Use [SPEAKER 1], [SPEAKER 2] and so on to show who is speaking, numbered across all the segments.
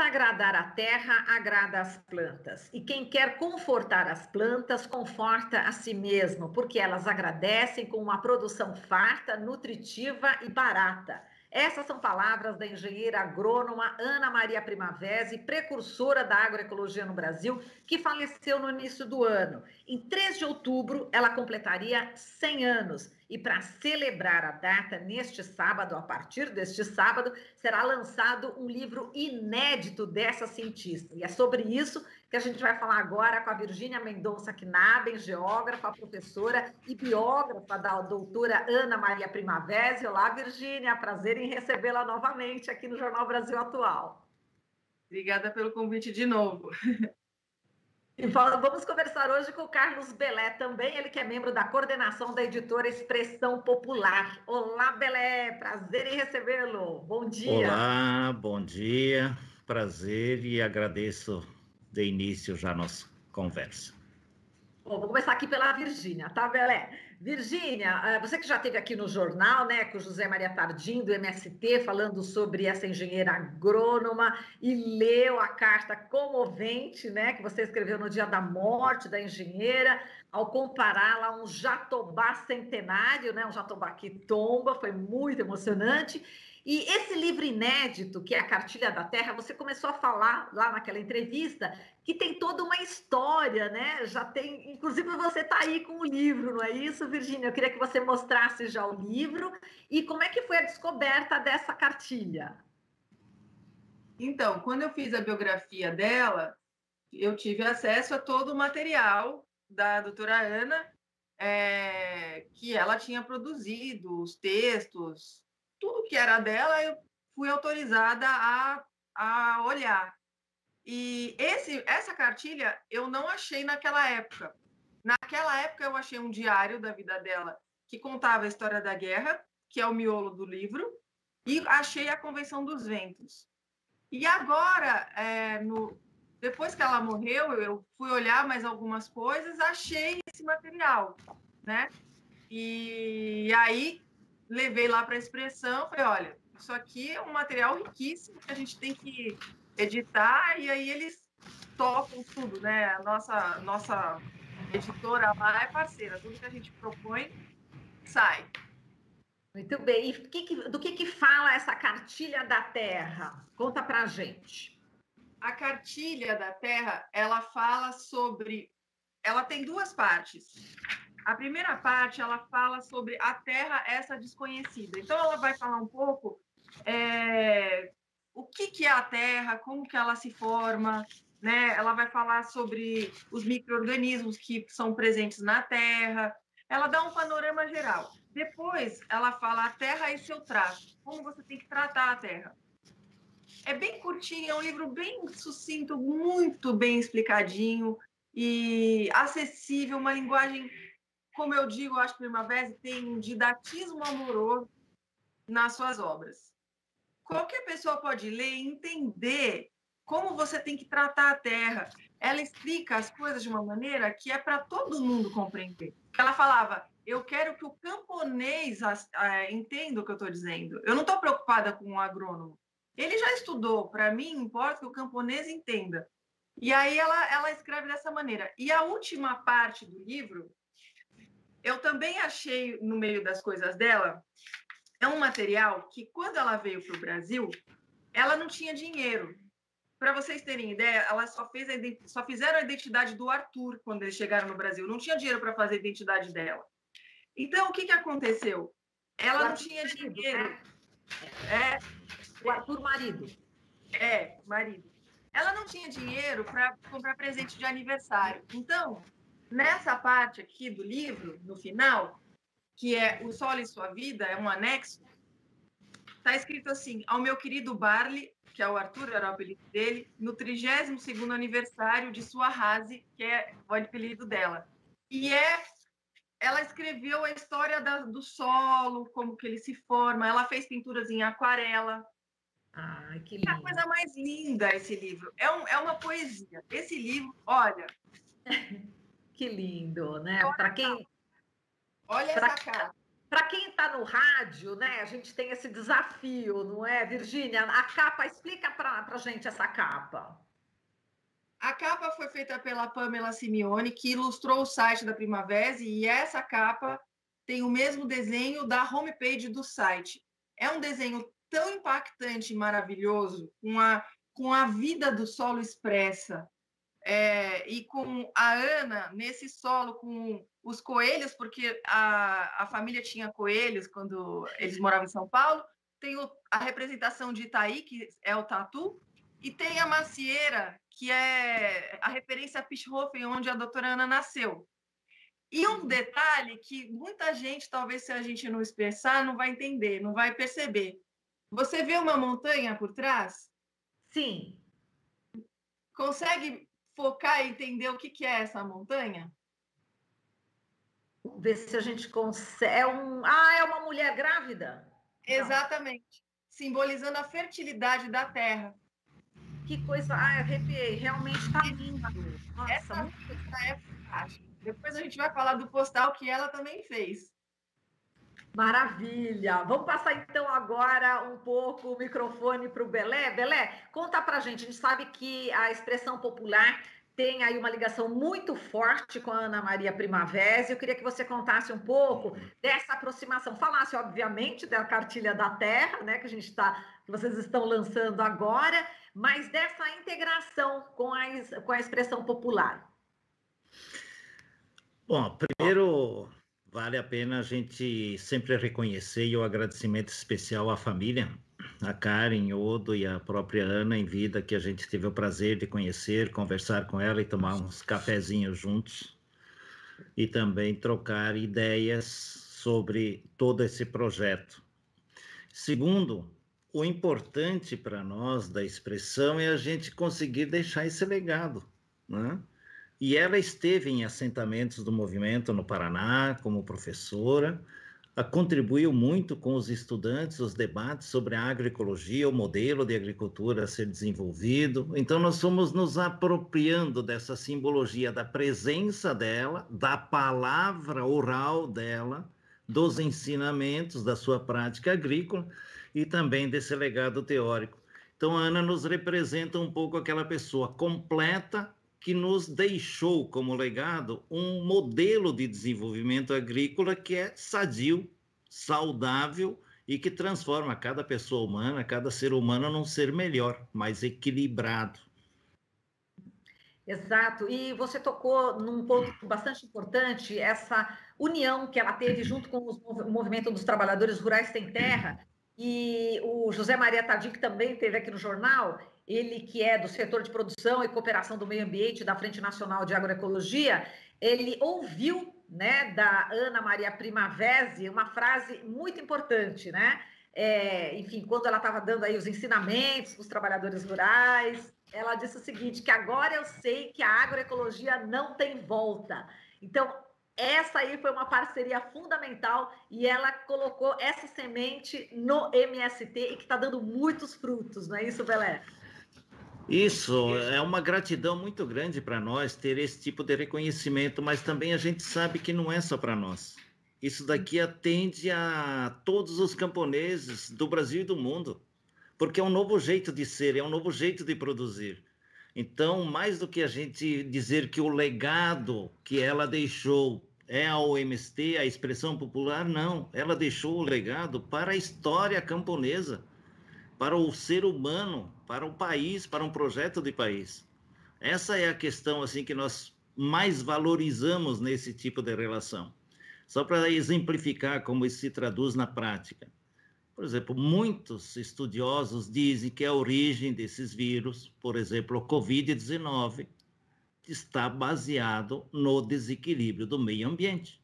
[SPEAKER 1] tenta agradar a terra, agrada as plantas. E quem quer confortar as plantas, conforta a si mesmo, porque elas agradecem com uma produção farta, nutritiva e barata. Essas são palavras da engenheira agrônoma Ana Maria Primavesi, precursora da agroecologia no Brasil, que faleceu no início do ano. Em 3 de outubro, ela completaria 100 anos. E para celebrar a data, neste sábado, a partir deste sábado, será lançado um livro inédito dessa cientista. E é sobre isso que a gente vai falar agora com a Virgínia Mendonça Knaben, geógrafa, professora e biógrafa da doutora Ana Maria Primavesi. Olá, Virgínia, prazer em recebê-la novamente aqui no Jornal Brasil Atual.
[SPEAKER 2] Obrigada pelo convite de novo.
[SPEAKER 1] E vamos conversar hoje com o Carlos Belé também, ele que é membro da coordenação da editora Expressão Popular. Olá, Belé, prazer em recebê-lo. Bom dia.
[SPEAKER 3] Olá, bom dia, prazer e agradeço de início já a nossa conversa.
[SPEAKER 1] Bom, vou começar aqui pela Virgínia, tá, Belé? Virgínia, você que já esteve aqui no jornal, né, com o José Maria Tardim, do MST, falando sobre essa engenheira agrônoma, e leu a carta comovente, né, que você escreveu no dia da morte da engenheira, ao compará-la a um jatobá centenário, né, um jatobá que tomba, foi muito emocionante. E esse livro inédito, que é a Cartilha da Terra, você começou a falar lá naquela entrevista que tem toda uma história, né? Já tem, inclusive você está aí com o livro, não é isso, Virgínia? Eu queria que você mostrasse já o livro e como é que foi a descoberta dessa cartilha.
[SPEAKER 2] Então, quando eu fiz a biografia dela, eu tive acesso a todo o material da doutora Ana, que ela tinha produzido, os textos, tudo que era dela, eu fui autorizada a olhar. E essa cartilha eu não achei naquela época. Naquela época eu achei um diário da vida dela que contava a história da guerra, que é o miolo do livro, e achei a Convenção dos Ventos. E agora, depois que ela morreu, eu fui olhar mais algumas coisas, achei esse material, né? E aí levei lá para a Expressão, falei, olha, isso aqui é um material riquíssimo que a gente tem que editar, e aí eles topam tudo, né? A nossa editora lá é parceira, tudo que a gente propõe sai.
[SPEAKER 1] Muito bem. E do que fala essa Cartilha da Terra? Conta pra gente.
[SPEAKER 2] A Cartilha da Terra, ela fala sobre... Ela tem 2 partes. A primeira parte, ela fala sobre a Terra, essa desconhecida. Então, ela vai falar um pouco o que é a Terra, como que ela se forma, né? Ela vai falar sobre os micro-organismos que são presentes na Terra. Ela dá um panorama geral. Depois, ela fala a Terra e seu trato, como você tem que tratar a Terra. É bem curtinho, é um livro bem sucinto, muito bem explicadinho e acessível, uma linguagem, como eu digo, eu acho que Primavera tem um didatismo amoroso nas suas obras. Qualquer pessoa pode ler e entender como você tem que tratar a terra. Ela explica as coisas de uma maneira que é para todo mundo compreender. Ela falava, eu quero que o camponês entenda o que eu estou dizendo. Eu não estou preocupada com o agrônomo. Ele já estudou, para mim importa que o camponês entenda. E aí ela escreve dessa maneira. E a última parte do livro, eu também achei no meio das coisas dela, é um material que quando ela veio para o Brasil, ela não tinha dinheiro. Para vocês terem ideia, ela só fizeram a identidade do Arthur quando eles chegaram no Brasil. Não tinha dinheiro para fazer a identidade dela. Então, o que aconteceu? Ela não tinha dinheiro.
[SPEAKER 1] O Arthur, marido.
[SPEAKER 2] Marido. Ela não tinha dinheiro para comprar presente de aniversário. Então, nessa parte aqui do livro, no final, que é O Solo e Sua Vida, é um anexo, está escrito assim, ao meu querido Barley, que é o Arthur, era o apelido dele, no 32º aniversário de sua Rase, que é o apelido dela. E ela escreveu a história do solo, como que ele se forma, ela fez pinturas em aquarela.
[SPEAKER 1] Ai, que lindo.
[SPEAKER 2] É a coisa mais linda esse livro. É uma poesia. Esse livro, olha...
[SPEAKER 1] Que lindo, né? Para quem...
[SPEAKER 2] Olha essa cara.
[SPEAKER 1] Para quem está no rádio, né, a gente tem esse desafio, não é, Virgínia? A capa, explica para a gente essa capa.
[SPEAKER 2] A capa foi feita pela Pamela Simeone, que ilustrou o site da Primavera, e essa capa tem o mesmo desenho da homepage do site. É um desenho tão impactante e maravilhoso, com a vida do solo expressa, e com a Ana nesse solo, com os coelhos, porque a família tinha coelhos quando eles moravam em São Paulo. Tem a representação de Itaí, que é o tatu, e tem a macieira, que é a referência a Pischhofen, onde a doutora Ana nasceu. E um detalhe que muita gente, talvez se a gente não expressar, não vai entender, não vai perceber. Você vê uma montanha por trás?
[SPEAKER 1] Sim.
[SPEAKER 2] Consegue focar e entender o que é essa montanha?
[SPEAKER 1] Vamos ver se a gente consegue. É uma mulher grávida?
[SPEAKER 2] Exatamente. Não. Simbolizando a fertilidade da terra.
[SPEAKER 1] Que coisa. Arrepiei. Realmente está lindo.
[SPEAKER 2] Nossa, essa música é fantástica. Depois a gente vai falar do postal que ela também fez.
[SPEAKER 1] Maravilha! Vamos passar então agora um pouco o microfone para o Belé. Belé, conta para a gente sabe que a expressão popular tem aí uma ligação muito forte com a Ana Maria Primavera. Eu queria que você contasse um pouco dessa aproximação, falasse, obviamente, da Cartilha da Terra, né, que vocês estão lançando agora, mas dessa integração com a expressão popular.
[SPEAKER 3] Bom, primeiro vale a pena a gente sempre reconhecer e o agradecimento especial à família, a Karen, Odo e a própria Ana em vida, que a gente teve o prazer de conhecer, conversar com ela e tomar uns cafezinhos juntos e também trocar ideias sobre todo esse projeto. Segundo, o importante para nós da expressão é a gente conseguir deixar esse legado, né? E ela esteve em assentamentos do movimento no Paraná como professora, contribuiu muito com os estudantes, os debates sobre a agroecologia, o modelo de agricultura a ser desenvolvido. Então, nós fomos nos apropriando dessa simbologia da presença dela, da palavra oral dela, dos ensinamentos da sua prática agrícola e também desse legado teórico. Então, a Ana nos representa um pouco aquela pessoa completa, que nos deixou como legado um modelo de desenvolvimento agrícola que é sadio, saudável e que transforma cada pessoa humana, cada ser humano num ser melhor, mais equilibrado.
[SPEAKER 1] Exato, e você tocou num ponto bastante importante, essa união que ela teve junto com o movimento dos trabalhadores rurais sem terra, e o José Maria Tardim, que também esteve aqui no jornal, ele que é do setor de produção e cooperação do meio ambiente da Frente Nacional de Agroecologia, ele ouviu, né, da Ana Maria Primavera uma frase muito importante, né? Enfim, quando ela estava dando aí os ensinamentos para os trabalhadores rurais, ela disse o seguinte, que agora eu sei que a agroecologia não tem volta. Então, essa aí foi uma parceria fundamental e ela colocou essa semente no MST e que está dando muitos frutos, não é isso, Belé?
[SPEAKER 3] Isso, é uma gratidão muito grande para nós ter esse tipo de reconhecimento, mas também a gente sabe que não é só para nós. Isso daqui atende a todos os camponeses do Brasil e do mundo, porque é um novo jeito de ser, é um novo jeito de produzir. Então, mais do que a gente dizer que o legado que ela deixou é a OMST, a expressão popular, não. Ela deixou o legado para a história camponesa, para o ser humano, para o país, para um projeto de país. Essa é a questão assim que nós mais valorizamos nesse tipo de relação. Só para exemplificar como isso se traduz na prática. Por exemplo, muitos estudiosos dizem que a origem desses vírus, por exemplo, o Covid-19, está baseado no desequilíbrio do meio ambiente.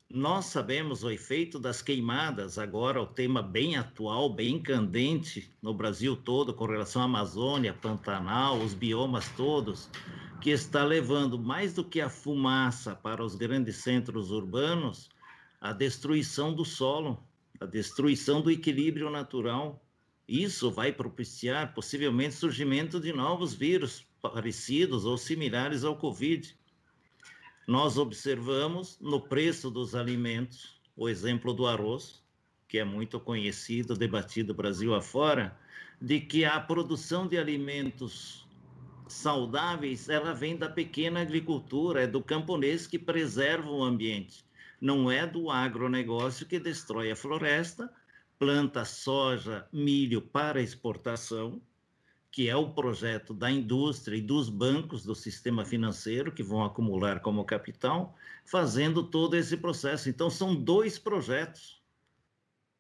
[SPEAKER 3] Nós sabemos o efeito das queimadas, agora o tema bem atual, bem candente no Brasil todo, com relação à Amazônia, Pantanal, os biomas todos, que está levando mais do que a fumaça para os grandes centros urbanos, a destruição do solo, a destruição do equilíbrio natural. Isso vai propiciar possivelmente o surgimento de novos vírus parecidos ou similares ao Covid. Nós observamos no preço dos alimentos, o exemplo do arroz, que é muito conhecido, debatido Brasil afora, de que a produção de alimentos saudáveis, ela vem da pequena agricultura, é do camponês que preserva o ambiente, não é do agronegócio que destrói a floresta, planta soja, milho para exportação, que é o projeto da indústria e dos bancos do sistema financeiro que vão acumular como capital, fazendo todo esse processo. Então, são 2 projetos.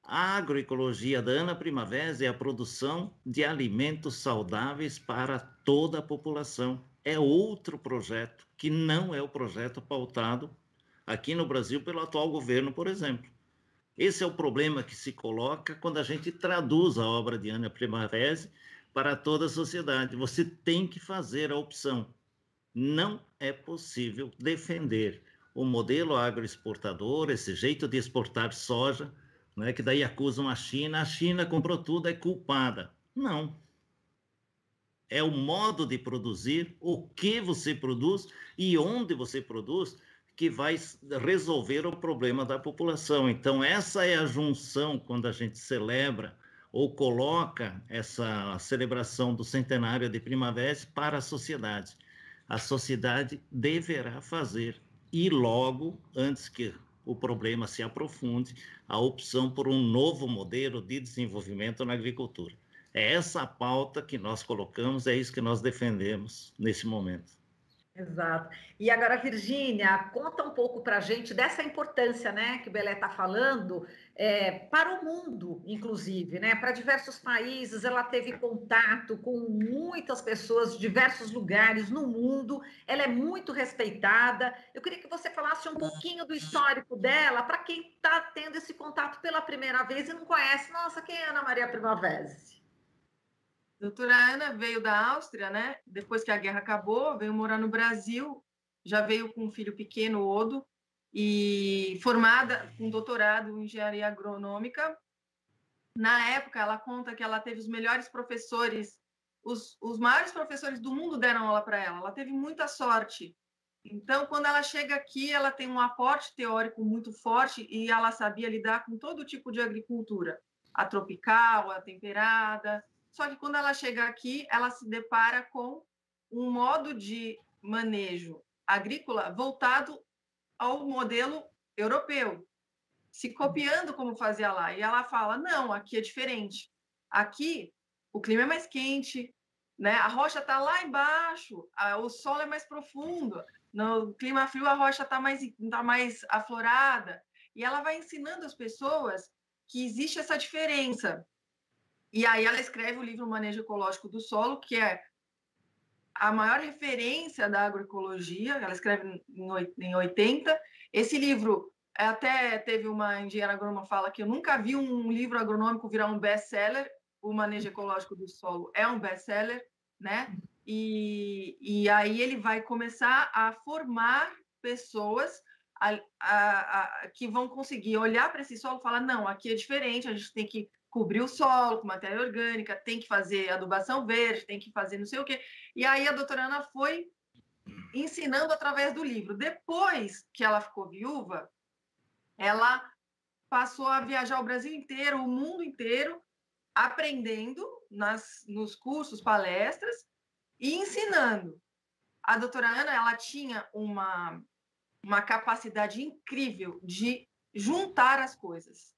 [SPEAKER 3] A agroecologia da Ana Primavera é a produção de alimentos saudáveis para toda a população. É outro projeto que não é o projeto pautado aqui no Brasil pelo atual governo, por exemplo. Esse é o problema que se coloca quando a gente traduz a obra de Ana Primavera para toda a sociedade. Você tem que fazer a opção. Não é possível defender o modelo agroexportador, esse jeito de exportar soja, né, que daí acusam a China comprou tudo, é culpada. Não. É o modo de produzir, o que você produz e onde você produz, que vai resolver o problema da população. Então, essa é a junção quando a gente celebra ou coloca essa celebração do centenário de Primavera para a sociedade. A sociedade deverá fazer, e logo, antes que o problema se aprofunde, a opção por um novo modelo de desenvolvimento na agricultura. É essa a pauta que nós colocamos, é isso que nós defendemos nesse momento.
[SPEAKER 1] Exato. E agora, Virgínia, conta um pouco para a gente dessa importância, né, que o Belé está falando, para o mundo, inclusive, né, para diversos países. Ela teve contato com muitas pessoas de diversos lugares no mundo. Ela é muito respeitada. Eu queria que você falasse um pouquinho do histórico dela, para quem está tendo esse contato pela primeira vez e não conhece. Nossa, quem é Ana Maria Primavera?
[SPEAKER 2] Doutora Ana veio da Áustria, né? Depois que a guerra acabou, veio morar no Brasil, já veio com um filho pequeno, Odo, e formada com doutorado em engenharia agronômica. Na época, ela conta que ela teve os melhores professores, os maiores professores do mundo deram aula para ela. Ela teve muita sorte. Então, quando ela chega aqui, ela tem um aporte teórico muito forte e ela sabia lidar com todo tipo de agricultura, a tropical, a temperada. Só que quando ela chega aqui, ela se depara com um modo de manejo agrícola voltado ao modelo europeu, se copiando como fazia lá. E ela fala: não, aqui é diferente. Aqui o clima é mais quente, né? A rocha está lá embaixo, o solo é mais profundo. No clima frio, a rocha está mais aflorada. E ela vai ensinando as pessoas que existe essa diferença. E aí ela escreve o livro Manejo Ecológico do Solo, que é a maior referência da agroecologia. Ela escreve em 80. Esse livro até teve uma engenheira agrônoma fala que eu nunca vi um livro agronômico virar um best-seller. O Manejo Ecológico do Solo é um best-seller, né? E aí ele vai começar a formar pessoas que vão conseguir olhar para esse solo e falar: não, aqui é diferente, a gente tem que cobrir o solo com matéria orgânica, tem que fazer adubação verde, tem que fazer não sei o quê. E aí a doutora Ana foi ensinando através do livro. Depois que ela ficou viúva, ela passou a viajar o Brasil inteiro, o mundo inteiro, aprendendo nos cursos, palestras e ensinando. A doutora Ana, ela tinha uma capacidade incrível de juntar as coisas.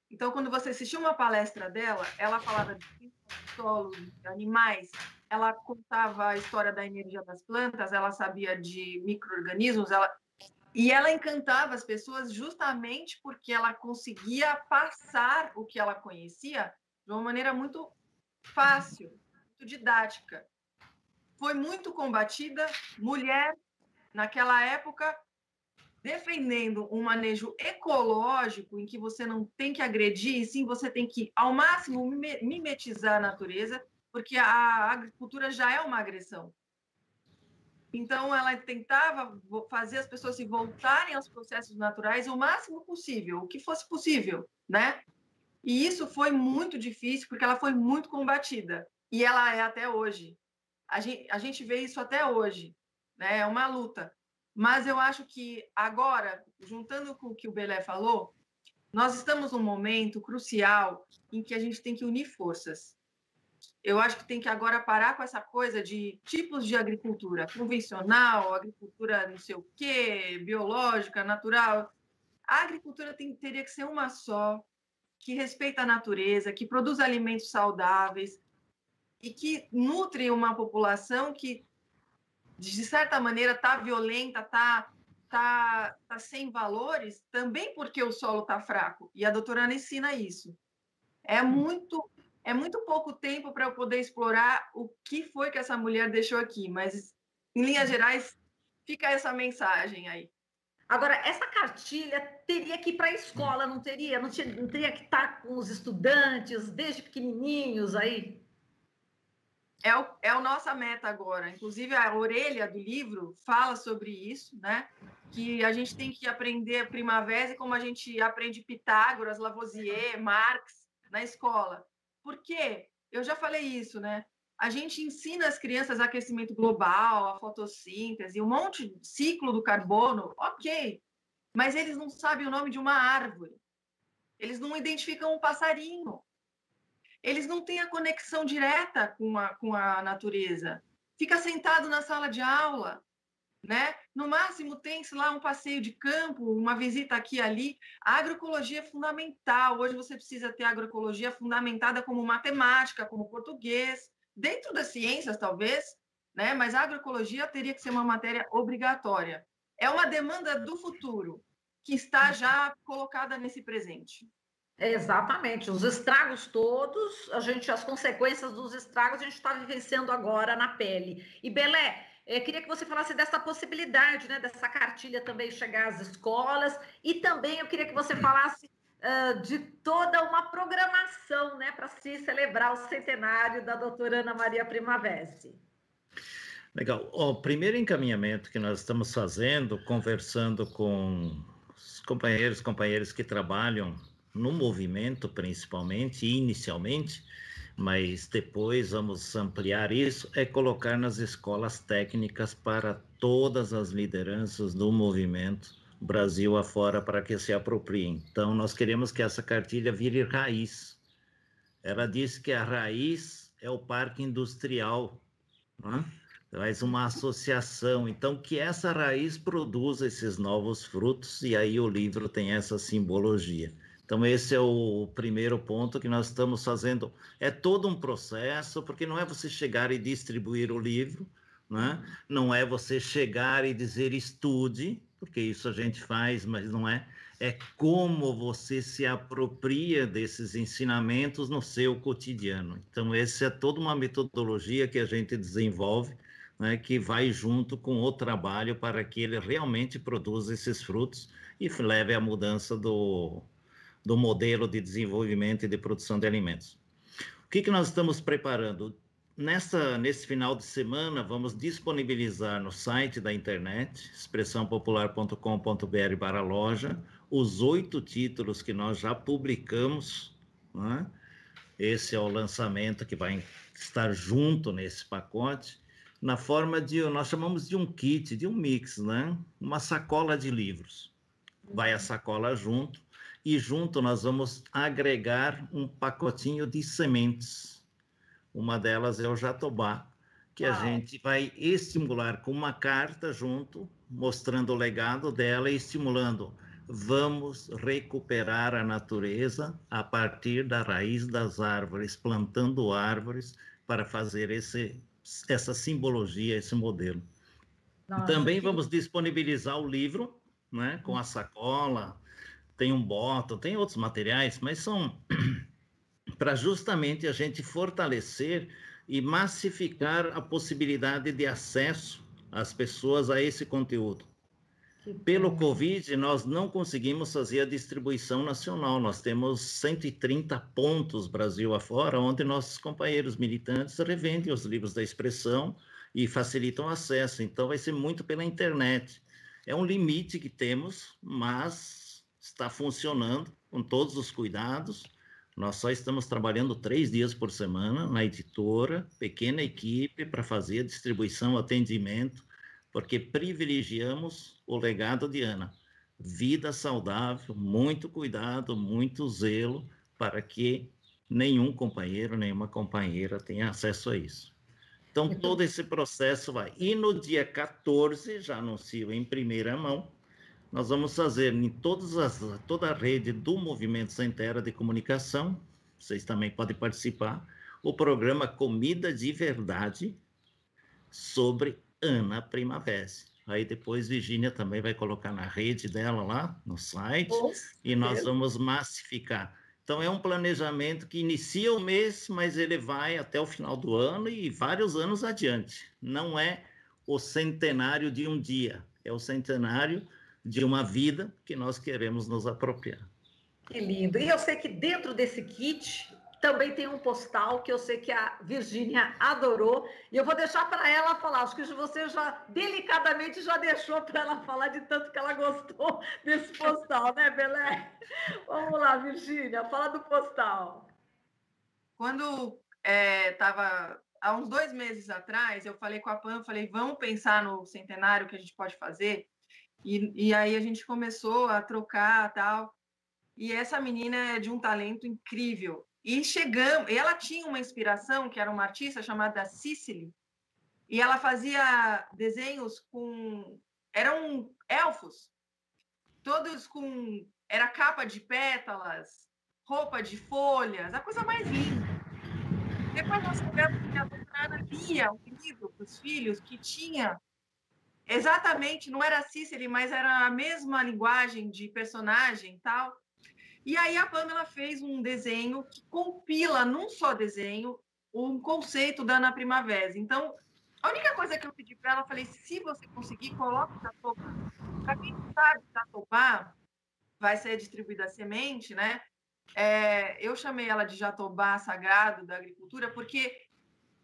[SPEAKER 2] Então, quando você assistiu uma palestra dela, ela falava de solo, de animais, ela contava a história da energia das plantas, ela sabia de micro-organismos, e ela encantava as pessoas justamente porque ela conseguia passar o que ela conhecia de uma maneira muito fácil, muito didática. Foi muito combatida, mulher, naquela época, defendendo um manejo ecológico em que você não tem que agredir, e sim você tem que, ao máximo, mimetizar a natureza, porque a agricultura já é uma agressão. Então, ela tentava fazer as pessoas se voltarem aos processos naturais o máximo possível, o que fosse possível, né? E isso foi muito difícil, porque ela foi muito combatida. E ela é até hoje. A gente vê isso até hoje, né? É uma luta. Mas eu acho que agora, juntando com o que o Belé falou, nós estamos num momento crucial em que a gente tem que unir forças. Eu acho que tem que agora parar com essa coisa de tipos de agricultura convencional, agricultura não sei o quê, biológica, natural. A agricultura teria que ser uma só, que respeita a natureza, que produz alimentos saudáveis e que nutre uma população que, de certa maneira, está violenta, tá sem valores, também porque o solo está fraco. E a doutora Ana ensina isso. É muito pouco tempo para eu poder explorar o que foi que essa mulher deixou aqui, mas, em linhas gerais, fica essa mensagem aí.
[SPEAKER 1] Agora, essa cartilha teria que ir para a escola, não teria? Não teria que estar com os estudantes desde pequenininhos aí?
[SPEAKER 2] É a nossa meta agora. Inclusive, a orelha do livro fala sobre isso, né? Que a gente tem que aprender Primavera como a gente aprende Pitágoras, Lavoisier, Marx na escola. Por quê? Eu já falei isso, né? A gente ensina as crianças aquecimento global, a fotossíntese, um monte de ciclo do carbono, ok, mas eles não sabem o nome de uma árvore, eles não identificam um passarinho, eles não têm a conexão direta com a natureza. Fica sentado na sala de aula, né? No máximo tem, sei lá, um passeio de campo, uma visita aqui e ali. A agroecologia é fundamental. Hoje você precisa ter agroecologia fundamentada como matemática, como português, dentro das ciências, talvez, né? Mas a agroecologia teria que ser uma matéria obrigatória. É uma demanda do futuro que está já colocada nesse presente.
[SPEAKER 1] Exatamente, os estragos todos, as consequências dos estragos a gente está vivenciando agora na pele. E Belé, queria que você falasse dessa possibilidade, né, dessa cartilha também chegar às escolas, e também eu queria que você falasse de toda uma programação, né, para se celebrar o centenário da doutora Ana Maria Primavesi.
[SPEAKER 3] Legal. O primeiro encaminhamento que nós estamos fazendo, conversando com os companheiros que trabalham no movimento, principalmente, inicialmente, mas depois vamos ampliar isso, é colocar nas escolas técnicas para todas as lideranças do movimento, Brasil afora, para que se apropriem. Então, nós queremos que essa cartilha vire raiz. Ela diz que a raiz é o parque industrial, né? Faz uma associação, então que essa raiz produza esses novos frutos, e aí o livro tem essa simbologia. Então esse é o primeiro ponto que nós estamos fazendo. É todo um processo, porque não é você chegar e distribuir o livro, né? Não é você chegar e dizer estude, porque isso a gente faz, mas não é. É como você se apropria desses ensinamentos no seu cotidiano. Então essa é toda uma metodologia que a gente desenvolve, né, que vai junto com o trabalho para que ele realmente produza esses frutos e leve à mudança do modelo de desenvolvimento e de produção de alimentos. O que nós estamos preparando? Nesse final de semana, vamos disponibilizar no site da internet, expressãopopular.com.br/loja, os 8 títulos que nós já publicamos, né? Esse é o lançamento que vai estar junto nesse pacote, na forma de, nós chamamos de um kit, de um mix, né? Uma sacola de livros. Vai a sacola junto, e junto nós vamos agregar um pacotinho de sementes. Uma delas é o jatobá, que a gente vai estimular com uma carta junto, mostrando o legado dela e estimulando. Vamos recuperar a natureza a partir da raiz das árvores, plantando árvores para fazer essa simbologia, esse modelo. Nossa, também vamos disponibilizar o livro, né, com a sacola, tem um bottle, tem outros materiais, mas são para justamente a gente fortalecer e massificar a possibilidade de acesso às pessoas a esse conteúdo. Pelo Covid, nós não conseguimos fazer a distribuição nacional. Nós temos 130 pontos Brasil afora, onde nossos companheiros militantes revendem os livros da expressão e facilitam o acesso. Então, vai ser muito pela internet. É um limite que temos, mas está funcionando com todos os cuidados. Nós só estamos trabalhando 3 dias por semana na editora, pequena equipe, para fazer a distribuição, atendimento, porque privilegiamos o legado de Ana. Vida saudável, muito cuidado, muito zelo, para que nenhum companheiro, nenhuma companheira tenha acesso a isso. Então, todo esse processo vai. E no dia 14, já anuncio em primeira mão, nós vamos fazer em toda a rede do Movimento Sem Terra de Comunicação, vocês também podem participar, o programa Comida de Verdade sobre Ana Primavera. Aí depois Virgínia também vai colocar na rede dela lá, no site, e nós vamos massificar. Então é um planejamento que inicia o mês, mas ele vai até o final do ano e vários anos adiante. Não é o centenário de um dia, é o centenário de uma vida que nós queremos nos apropriar.
[SPEAKER 1] Que lindo. E eu sei que dentro desse kit também tem um postal que eu sei que a Virgínia adorou. E eu vou deixar para ela falar. Acho que você já, delicadamente, já deixou para ela falar de tanto que ela gostou desse postal, né, Belé? Vamos lá, Virgínia, fala do postal.
[SPEAKER 2] Quando estava... há uns 2 meses atrás, eu falei com a Pam, falei, vamos pensar no centenário que a gente pode fazer. E aí a gente começou a trocar tal. E essa menina é de um talento incrível. E ela tinha uma inspiração, que era uma artista chamada Cicely, e ela fazia desenhos eram elfos, todos com... era capa de pétalas, roupa de folhas, a coisa mais linda. Depois nós soubemos que a doutora lia um livro para os filhos que tinha exatamente, não era Cicely, mas era a mesma linguagem de personagem e tal. E aí a Pamela fez um desenho que compila num só desenho um conceito da Ana Primavera. Então, a única coisa que eu pedi para ela, eu falei, se você conseguir, coloque o jatobá. Para quem não sabe, jatobá vai ser distribuída a semente, né? Eu chamei ela de jatobá sagrado da agricultura, porque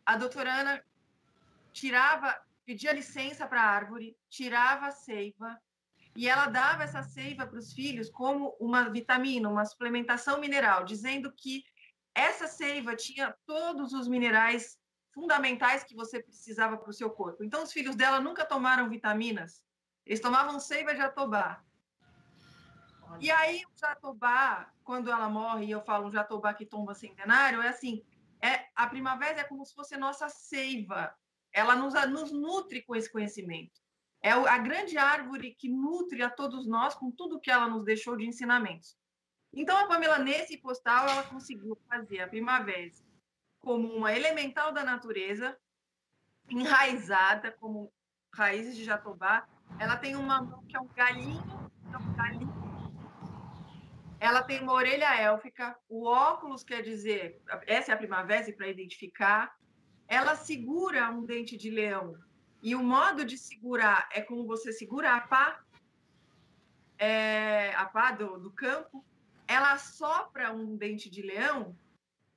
[SPEAKER 2] a doutora Ana pedia licença para a árvore, tirava a seiva, e ela dava essa seiva para os filhos como uma vitamina, uma suplementação mineral, dizendo que essa seiva tinha todos os minerais fundamentais que você precisava para o seu corpo. Então, os filhos dela nunca tomaram vitaminas, eles tomavam seiva de jatobá. E aí, o jatobá, quando ela morre, e eu falo um jatobá que tomba centenário, é assim, a primavera é como se fosse a nossa seiva, ela nos nutre com esse conhecimento. É a grande árvore que nutre a todos nós com tudo que ela nos deixou de ensinamentos. Então, a Pamela, nesse postal, ela conseguiu fazer a primavera como uma elemental da natureza, enraizada, como raízes de jatobá. Ela tem uma mão que é um galinho. Ela tem uma orelha élfica. O óculos quer dizer, essa é a primavera para identificar. Ela segura um dente de leão. E o modo de segurar é como você segura a pá do campo. Ela assopra um dente de leão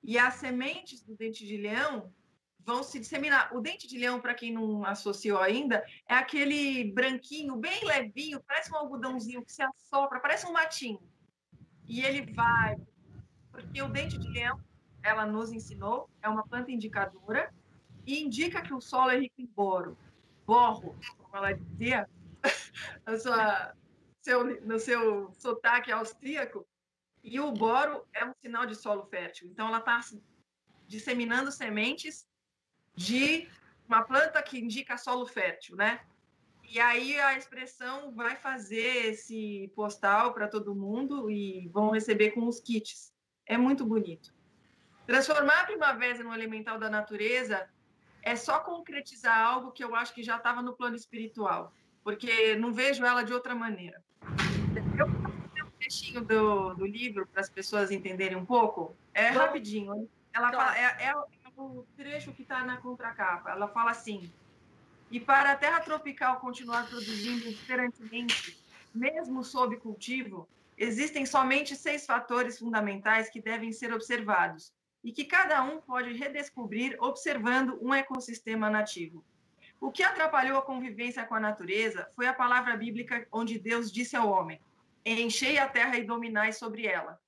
[SPEAKER 2] e as sementes do dente de leão vão se disseminar. O dente de leão, para quem não associou ainda, é aquele branquinho, bem levinho, parece um algodãozinho que se assopra, parece um matinho. E ele vai... Porque o dente de leão, ela nos ensinou, é uma planta indicadora e indica que o solo é rico em borro, como ela dizia, no seu sotaque austríaco, e o boro é um sinal de solo fértil. Então, ela está disseminando sementes de uma planta que indica solo fértil, né? E aí a expressão vai fazer esse postal para todo mundo e vão receber com os kits. É muito bonito. Transformar a primavera no elemental da natureza é só concretizar algo que eu acho que já estava no plano espiritual, porque não vejo ela de outra maneira. Eu vou fazer um trechinho do livro para as pessoas entenderem um pouco. É rapidinho. Ela fala, é o trecho que está na contracapa. Ela fala assim: e para a terra tropical continuar produzindo esperantemente, mesmo sob cultivo, existem somente 6 fatores fundamentais que devem ser observados e que cada um pode redescobrir observando um ecossistema nativo. O que atrapalhou a convivência com a natureza foi a palavra bíblica onde Deus disse ao homem: enchei a terra e dominai sobre ela.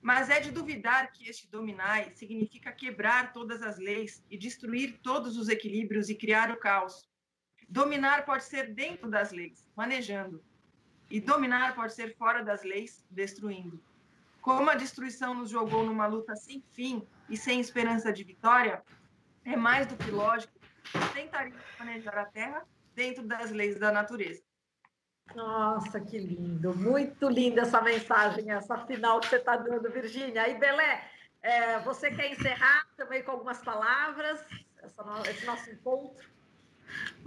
[SPEAKER 2] Mas é de duvidar que este dominai significa quebrar todas as leis e destruir todos os equilíbrios e criar o caos. Dominar pode ser dentro das leis, manejando. E dominar pode ser fora das leis, destruindo. Como a destruição nos jogou numa luta sem fim e sem esperança de vitória, é mais do que lógico que tentaríamos manejar a Terra dentro das leis da natureza.
[SPEAKER 1] Nossa, que lindo! Muito linda essa mensagem, essa final que você está dando, Virgínia. Aí, Belé, você quer encerrar também com algumas palavras esse nosso encontro?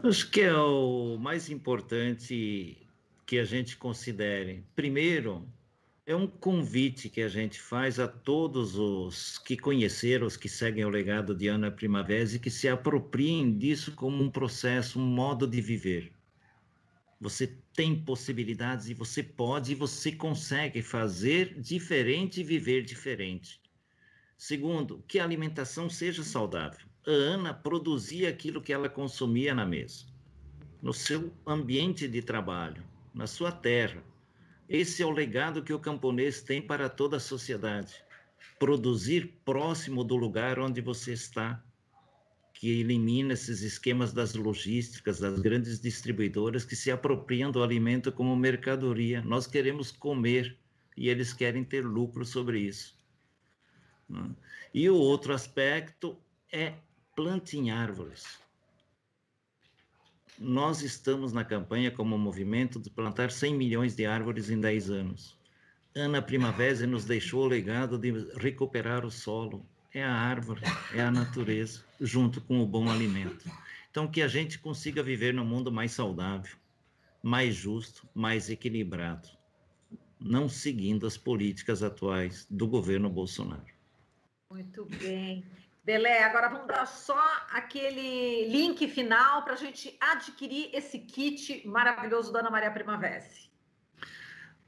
[SPEAKER 3] Acho que é o mais importante que a gente considere. Primeiro, é um convite que a gente faz a todos os que conheceram, os que seguem o legado de Ana Primavera e que se apropriem disso como um processo, um modo de viver. Você tem possibilidades e você pode e você consegue fazer diferente e viver diferente. Segundo, que a alimentação seja saudável. A Ana produzia aquilo que ela consumia na mesa, no seu ambiente de trabalho, na sua terra. Esse é o legado que o camponês tem para toda a sociedade. Produzir próximo do lugar onde você está, que elimina esses esquemas das logísticas, das grandes distribuidoras que se apropriam do alimento como mercadoria. Nós queremos comer e eles querem ter lucro sobre isso. E o outro aspecto é plantem árvores. Nós estamos na campanha como movimento de plantar 100 milhões de árvores em 10 anos. Ana Primavera nos deixou o legado de recuperar o solo. É a árvore, é a natureza, junto com o bom alimento. Então, que a gente consiga viver num mundo mais saudável, mais justo, mais equilibrado, não seguindo as políticas atuais do governo Bolsonaro.
[SPEAKER 1] Muito bem. Belé, agora vamos dar só aquele link final para a gente adquirir esse kit maravilhoso da Ana Maria Primavera.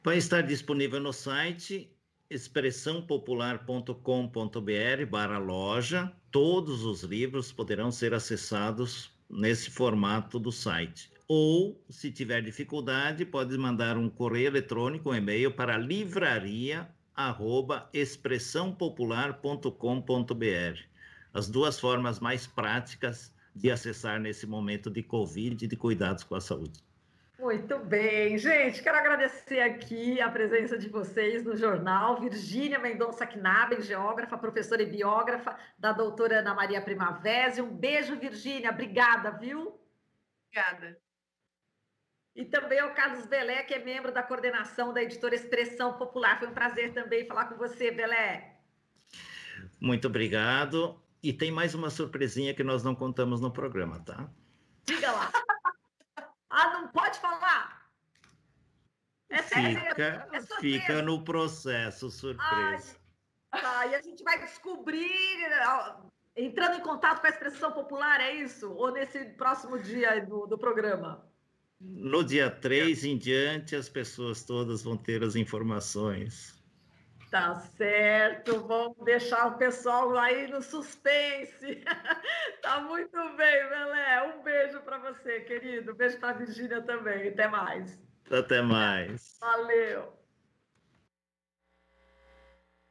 [SPEAKER 3] Vai estar disponível no site expressãopopular.com.br/loja. Todos os livros poderão ser acessados nesse formato do site. Ou, se tiver dificuldade, pode mandar um correio eletrônico, um e-mail para livraria@expressãopopular.com.br. As duas formas mais práticas de acessar nesse momento de Covid e de cuidados com a saúde.
[SPEAKER 1] Muito bem, gente, quero agradecer aqui a presença de vocês no jornal. Virgínia Mendonça Knaben, geógrafa, professora e biógrafa da doutora Ana Maria Primavera. Um beijo, Virgínia, obrigada, viu?
[SPEAKER 2] Obrigada.
[SPEAKER 1] E também ao Carlos Belé, que é membro da coordenação da editora Expressão Popular. Foi um prazer também falar com você, Belé.
[SPEAKER 3] Muito obrigado. E tem mais uma surpresinha que nós não contamos no programa, tá?
[SPEAKER 1] Diga lá. Ah, não pode falar? É sério?
[SPEAKER 3] Fica no processo, surpresa.
[SPEAKER 1] E a gente vai descobrir, entrando em contato com a Expressão Popular, é isso? Ou nesse próximo dia do programa?
[SPEAKER 3] No dia 3 em diante, as pessoas todas vão ter as informações.
[SPEAKER 1] Tá certo, vamos deixar o pessoal aí no suspense. Tá muito bem, Belé. Um beijo para você, querido. Um beijo para a Virgínia também. Até mais.
[SPEAKER 3] Até mais.
[SPEAKER 1] Valeu.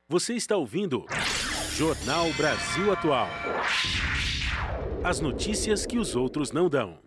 [SPEAKER 4] Você está ouvindo Jornal Brasil Atual. As notícias que os outros não dão.